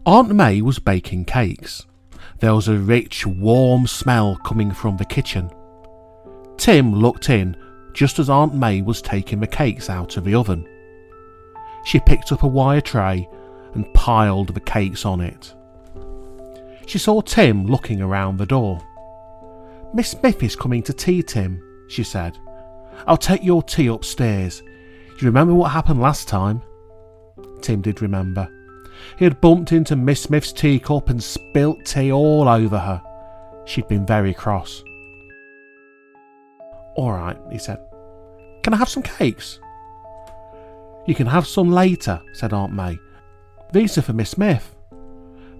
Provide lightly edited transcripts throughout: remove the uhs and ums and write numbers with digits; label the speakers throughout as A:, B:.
A: Aunt May was baking cakes. There was a rich, warm smell coming from the kitchen. Tim looked in just as Aunt May was taking the cakes out of the oven. She picked up a wire tray and piled the cakes on it. She saw Tim looking around the door. "Miss Smith is coming to tea, Tim," she said. "I'll take your tea upstairs. You remember what happened last time?" Tim did remember. He had bumped into Miss Smith's teacup and spilt tea all over her. She'd been very cross. "All right," he said. "Can I have some cakes?" "You can have some later," said Aunt May. "These are for Miss Smith."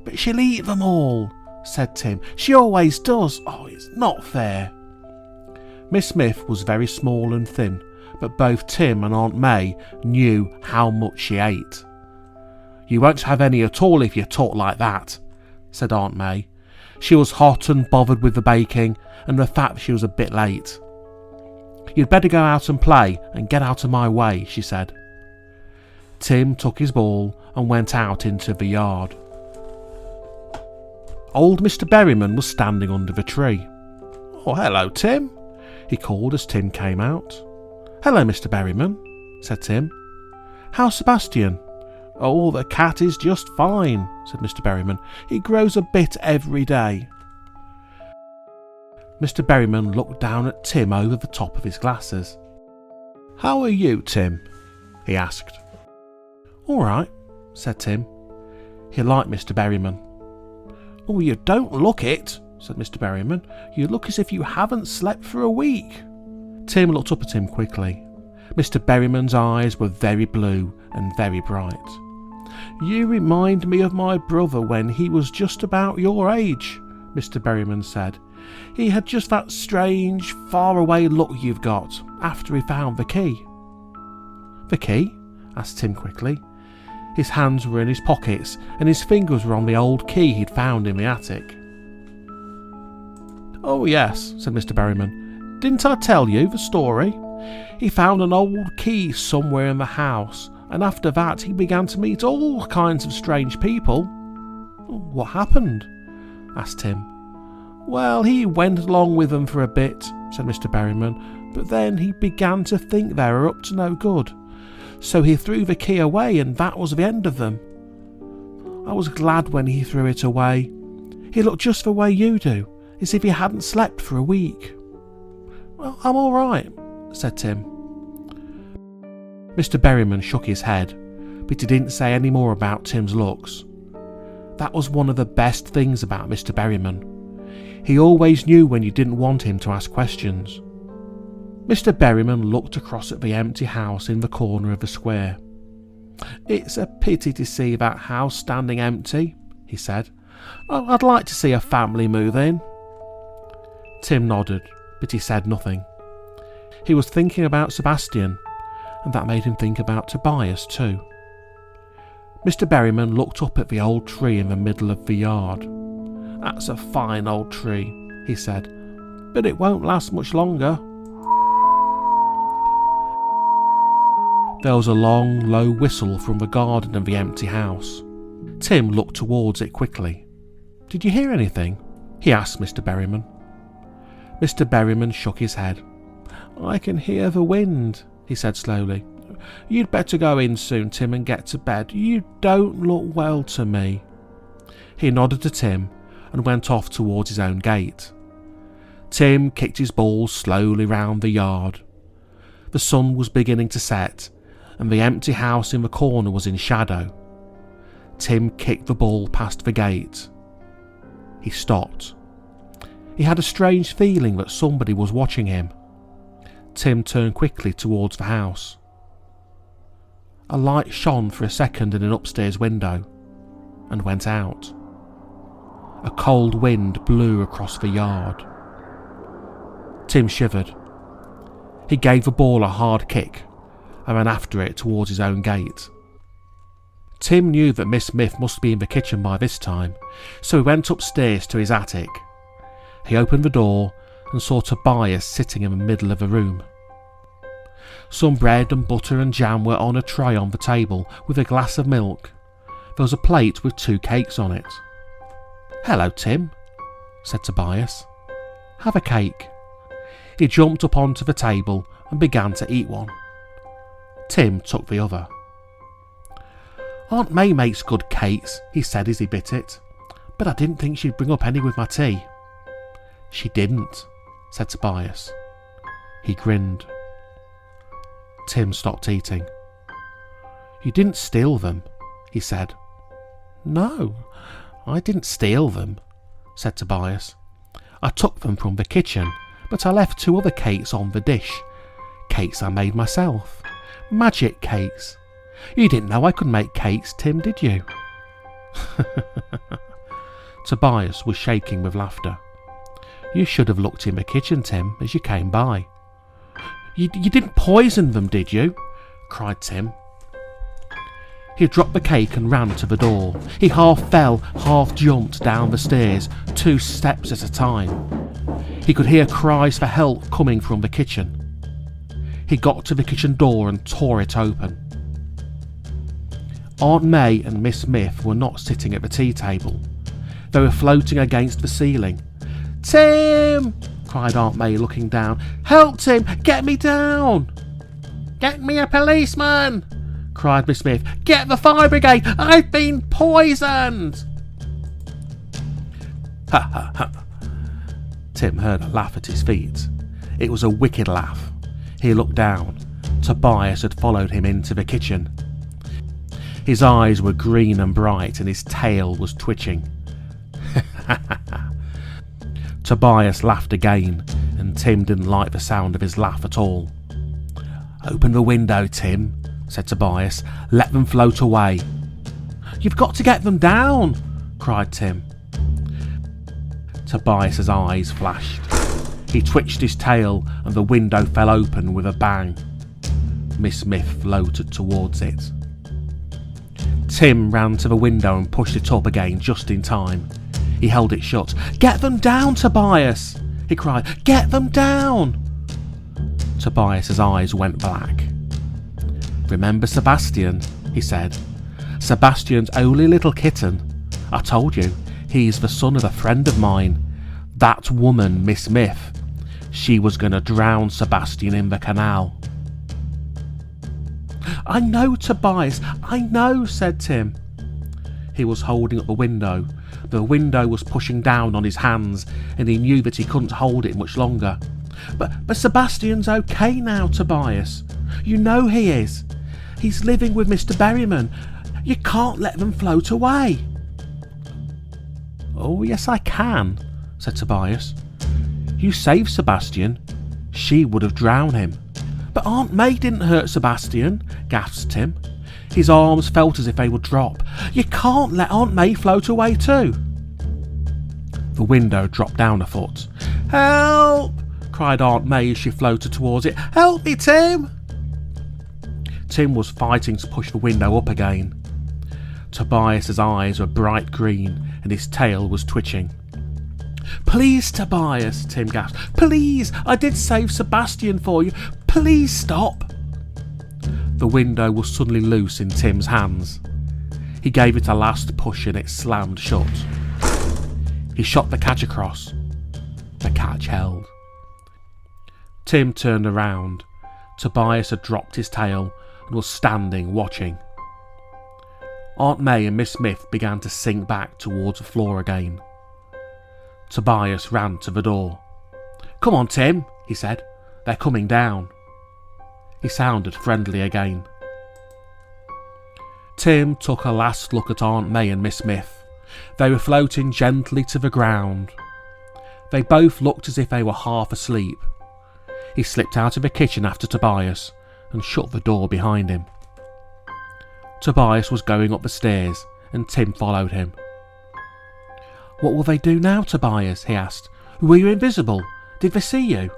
A: "But she'll eat them all," said Tim. "She always does. Oh, it's not fair." Miss Smith was very small and thin, but both Tim and Aunt May knew how much she ate. "You won't have any at all if you talk like that," said Aunt May. She was hot and bothered with the baking and the fact she was a bit late. "You'd better go out and play and get out of my way," she said. Tim took his ball and went out into the yard. Old Mr. Berryman was standing under the tree. "Oh, hello, Tim," he called as Tim came out. "Hello, Mr. Berryman," said Tim. "How's Sebastian?" "Oh, the cat is just fine," said Mr. Berryman. "He grows a bit every day." Mr. Berryman looked down at Tim over the top of his glasses. "How are you, Tim?" he asked. "All right," said Tim. He liked Mr. Berryman. "Oh, you don't look it," said Mr. Berryman. "You look as if you haven't slept for a week." Tim looked up at him quickly. Mr. Berryman's eyes were very blue and very bright. "You remind me of my brother when he was just about your age," Mr. Berryman said. "He had just that strange, far-away look you've got after he found the key." "The key?" asked Tim quickly. His hands were in his pockets and his fingers were on the old key he'd found in the attic. "Oh yes," said Mr. Berryman. "Didn't I tell you the story? He found an old key somewhere in the house, and after that he began to meet all kinds of strange people." "What happened?" asked Tim. "Well, he went along with them for a bit," said Mr. Berryman, "but then he began to think they were up to no good. So he threw the key away and that was the end of them. I was glad when he threw it away. He looked just the way you do, as if he hadn't slept for a week." "Well, I'm all right," said Tim. Mr. Berryman shook his head, but he didn't say any more about Tim's looks. That was one of the best things about Mr. Berryman. He always knew when you didn't want him to ask questions. Mr. Berryman looked across at the empty house in the corner of the square. "It's a pity to see that house standing empty," he said. "I'd like to see a family move in." Tim nodded, but he said nothing. He was thinking about Sebastian, and that made him think about Tobias too. Mr. Berryman looked up at the old tree in the middle of the yard. "That's a fine old tree," he said, "but it won't last much longer." There was a long, low whistle from the garden of the empty house. Tim looked towards it quickly. "Did you hear anything?" he asked Mr. Berryman. Mr. Berryman shook his head. "I can hear the wind," he said slowly. "You'd better go in soon, Tim, and get to bed. You don't look well to me." He nodded to Tim and went off towards his own gate. Tim kicked his ball slowly round the yard. The sun was beginning to set, and the empty house in the corner was in shadow. Tim kicked the ball past the gate. He stopped. He had a strange feeling that somebody was watching him. Tim turned quickly towards the house. A light shone for a second in an upstairs window, and went out. A cold wind blew across the yard. Tim shivered. He gave the ball a hard kick and ran after it towards his own gate. Tim knew that Miss Smith must be in the kitchen by this time, so he went upstairs to his attic. He opened the door and saw Tobias sitting in the middle of the room. Some bread and butter and jam were on a tray on the table with a glass of milk. There was a plate with 2 cakes on it. "Hello, Tim," said Tobias. "Have a cake." He jumped up onto the table and began to eat one. Tim took the other. "Aunt May makes good cakes," he said as he bit it, "but I didn't think she'd bring up any with my tea." "She didn't," said Tobias. He grinned. Tim stopped eating. "You didn't steal them," he said. "No, I didn't steal them," said Tobias. "I took them from the kitchen, but I left 2 other cakes on the dish. Cakes I made myself. Magic cakes. You didn't know I could make cakes, Tim, did you?" Tobias was shaking with laughter. "You should have looked in the kitchen, Tim, as you came by." You didn't poison them, did you?" cried Tim. He dropped the cake and ran to the door. He half fell, half jumped down the stairs, 2 steps at a time. He could hear cries for help coming from the kitchen. He got to the kitchen door and tore it open. Aunt May and Miss Smith were not sitting at the tea table. They were floating against the ceiling. "Tim!" cried Aunt May, looking down. "Help, Tim! Get me down!" "Get me a policeman!" cried Miss Smith. "Get the fire brigade! I've been poisoned!" "Ha ha ha!" Tim heard a laugh at his feet. It was a wicked laugh. He looked down. Tobias had followed him into the kitchen. His eyes were green and bright and his tail was twitching. Tobias laughed again, and Tim didn't like the sound of his laugh at all. "Open the window, Tim," said Tobias. "Let them float away." "You've got to get them down," cried Tim. Tobias's eyes flashed. He twitched his tail and the window fell open with a bang. Miss Smith floated towards it. Tim ran to the window and pushed it up again just in time. He held it shut. "Get them down, Tobias!" he cried. "Get them down!" Tobias's eyes went black. "Remember Sebastian?" he said. "Sebastian's only little kitten. I told you, he's the son of a friend of mine. That woman, Miss Smith, she was going to drown Sebastian in the canal." "I know, Tobias, I know," said Tim. He was holding up the window. The window was pushing down on his hands, and he knew that he couldn't hold it much longer. But Sebastian's okay now, Tobias. You know he is. He's living with Mr. Berryman. You can't let them float away." "Oh, yes I can," said Tobias. "You saved Sebastian. She would have drowned him." "But Aunt May didn't hurt Sebastian," gasped Tim. His arms felt as if they would drop. "You can't let Aunt May float away too." The window dropped down a foot. "Help!" cried Aunt May as she floated towards it. "Help me, Tim!" Tim was fighting to push the window up again. Tobias's eyes were bright green and his tail was twitching. "Please, Tobias," Tim gasped. "Please, I did save Sebastian for you. Please stop." The window was suddenly loose in Tim's hands. He gave it a last push and it slammed shut. He shot the catch across. The catch held. Tim turned around. Tobias had dropped his tail and was standing watching. Aunt May and Miss Smith began to sink back towards the floor again. Tobias ran to the door. "Come on, Tim," he said. "They're coming down." He sounded friendly again. Tim took a last look at Aunt May and Miss Smith. They were floating gently to the ground. They both looked as if they were half asleep. He slipped out of the kitchen after Tobias and shut the door behind him. Tobias was going up the stairs and Tim followed him. "What will they do now, Tobias?" he asked. "Were you invisible? Did they see you?"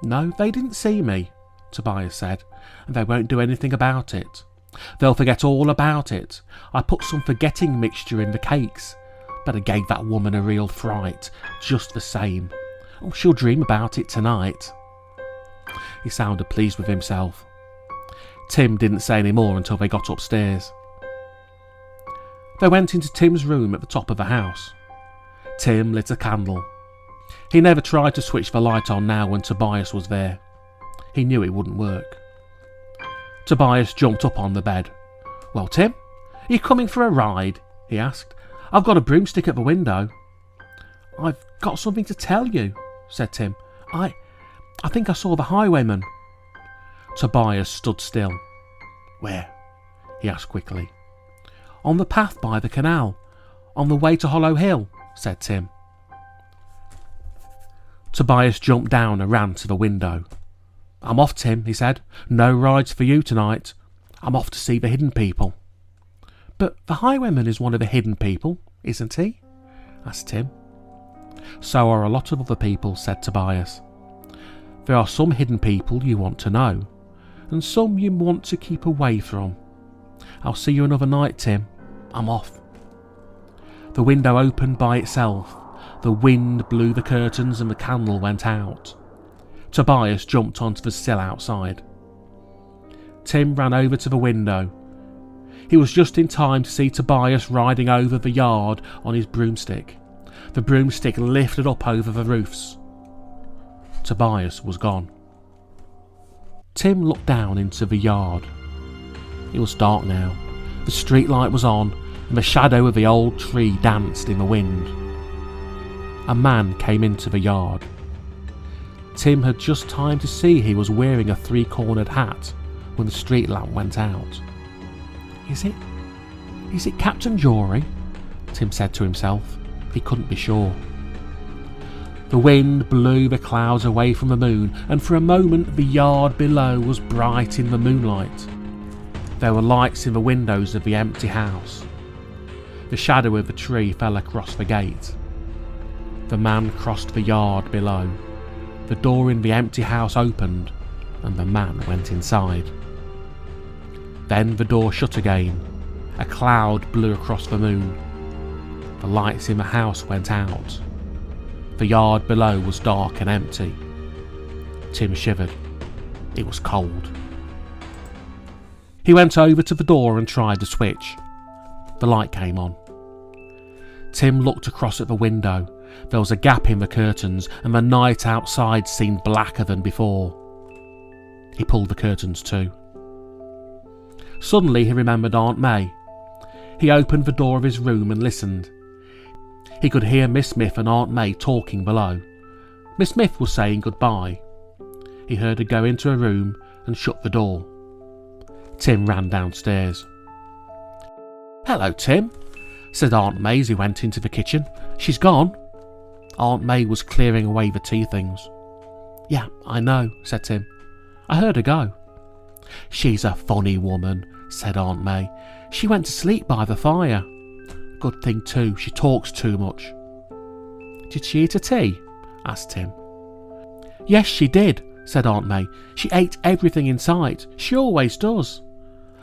A: "No, they didn't see me," Tobias said, "and they won't do anything about it. They'll forget all about it. I put some forgetting mixture in the cakes, but I gave that woman a real fright, just the same. Oh, she'll dream about it tonight." He sounded pleased with himself. Tim didn't say any more until they got upstairs. They went into Tim's room at the top of the house. Tim lit a candle. He never tried to switch the light on now when Tobias was there. He knew it wouldn't work. Tobias jumped up on the bed. "Well, Tim, are you coming for a ride?" he asked. "I've got a broomstick at the window." "I've got something to tell you," said Tim. I think I saw the Highwayman." Tobias stood still. "Where?" he asked quickly. "On the path by the canal, on the way to Hollow Hill," said Tim. Tobias jumped down and ran to the window. "I'm off, Tim," he said. "No rides for you tonight. I'm off to see the hidden people." "But the Highwayman is one of the hidden people, isn't he?" asked Tim. "So are a lot of other people," said Tobias. "There are some hidden people you want to know, and some you want to keep away from. I'll see you another night, Tim. I'm off." The window opened by itself. The wind blew the curtains and the candle went out. Tobias jumped onto the sill outside. Tim ran over to the window. He was just in time to see Tobias riding over the yard on his broomstick. The broomstick lifted up over the roofs. Tobias was gone. Tim looked down into the yard. It was dark now. The street light was on, and the shadow of the old tree danced in the wind. A man came into the yard. Tim had just time to see he was wearing a three-cornered hat when the street lamp went out. Is it Captain Jory?" Tim said to himself. He couldn't be sure. The wind blew the clouds away from the moon, and for a moment the yard below was bright in the moonlight. There were lights in the windows of the empty house. The shadow of the tree fell across the gate. The man crossed the yard below. The door in the empty house opened, and the man went inside. Then the door shut again. A cloud blew across the moon. The lights in the house went out. The yard below was dark and empty. Tim shivered. It was cold. He went over to the door and tried the switch. The light came on. Tim looked across at the window. There was a gap in the curtains, and the night outside seemed blacker than before. He pulled the curtains to. Suddenly he remembered Aunt May. He opened the door of his room and listened. He could hear Miss Smith and Aunt May talking below. Miss Smith was saying goodbye. He heard her go into her room and shut the door. Tim ran downstairs. "Hello, Tim," said Aunt May as he went into the kitchen. "She's gone." Aunt May was clearing away the tea things. "Yeah, I know," said Tim. "I heard her go." "She's a funny woman," said Aunt May. "She went to sleep by the fire. Good thing too, she talks too much." "Did she eat a tea?" asked Tim. "Yes, she did," said Aunt May. "She ate everything in sight. She always does.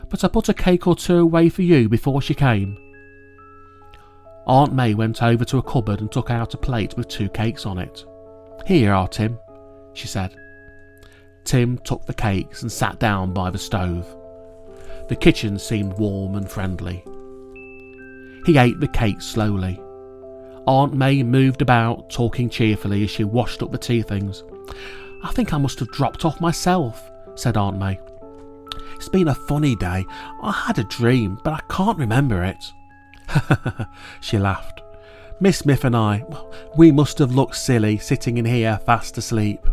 A: But I put a cake or two away for you before she came." Aunt May went over to a cupboard and took out a plate with 2 cakes on it. "Here you are, Tim," she said. Tim took the cakes and sat down by the stove. The kitchen seemed warm and friendly. He ate the cakes slowly. Aunt May moved about, talking cheerfully as she washed up the tea things. "I think I must have dropped off myself," said Aunt May. "It's been a funny day. I had a dream, but I can't remember it." She laughed. "Miss Smith and we must have looked silly sitting in here fast asleep."